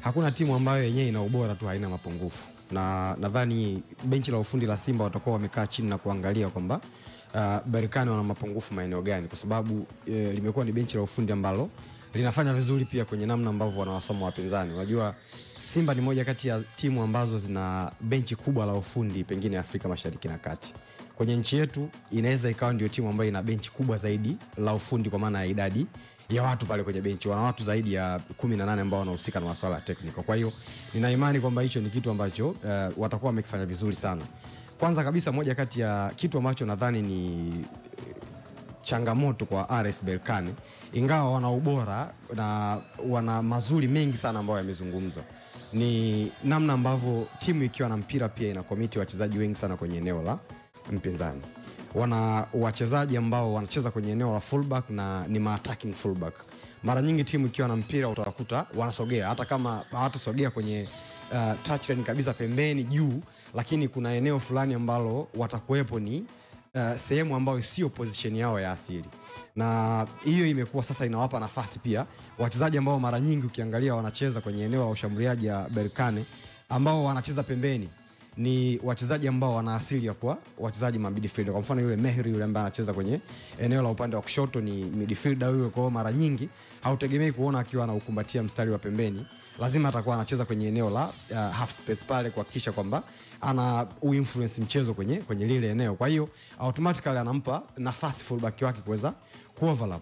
hakuna timu ambayo yenyewe ina ubora tu haina mapungufu, na nadhani benchi la ufundi la Simba watakuwa wamekaa chini na kuangalia kwamba Berkane wana mapungufu maeneo gani, kwa sababu limekuwa ni benchi la ufundi ambalo linafanya vizuri pia kwenye namna ambavyo wanawasoma wapinzani. Unajua Simba ni moja kati ya timu ambazo zina benchi kubwa la ufundi pengine Afrika Mashariki na Kati. Kwenye nchi yetu inaweza ikawa ndio timu ambayo ina benchi kubwa zaidi la ufundi kwa maana ya idadi ya watu pale kwenye benchi. Wana watu zaidi ya 18 ambao wanahusika na masuala ya technical. Kwa hiyo nina imani kwamba hicho ni kitu ambacho watakuwa wamekifanya vizuri sana. Kwanza kabisa, moja kati ya kitu ambacho nadhani ni changamoto kwa RS Berkane, ingawa wana ubora na wana mazuri mengi sana ambayo yamezungumzwa, ni namna ambavyo timu ikiwa na mpira pia ina komiti wachezaji wengi sana kwenye eneo la mpinzani. Wana wachezaji ambao wanacheza kwenye eneo la fullback na ni attacking fullback. Mara nyingi timu ikiwa na mpira utakuta wanasogea, hata kama hawatasogea kwenye touchline kabisa pembeni juu, lakini kuna eneo fulani ambalo watakuwepo ni sehemu ambayo sio position yao ya asili. Na hiyo imekuwa sasa inawapa nafasi pia wachezaji ambao mara nyingi ukiangalia wanacheza kwenye eneo la ushambuliaji ya Berkane ambao wanacheza pembeni ni wachezaji ambao wana asili ya kuwa wachezaji midfielder. Kwa mfano yule Mehri yule ambaye anacheza kwenye eneo la upande wa kushoto ni midfielder yule, kwa mara nyingi hautegemei kuona akiwa anaukumbatia mstari wa pembeni. Lazima atakuwa anacheza kwenye eneo la half space pale kuhakikisha kwamba ana influence mchezo kwenye lile eneo. Kwa hiyo automatically anampa nafasi fullback wake kuweza kuoverlap.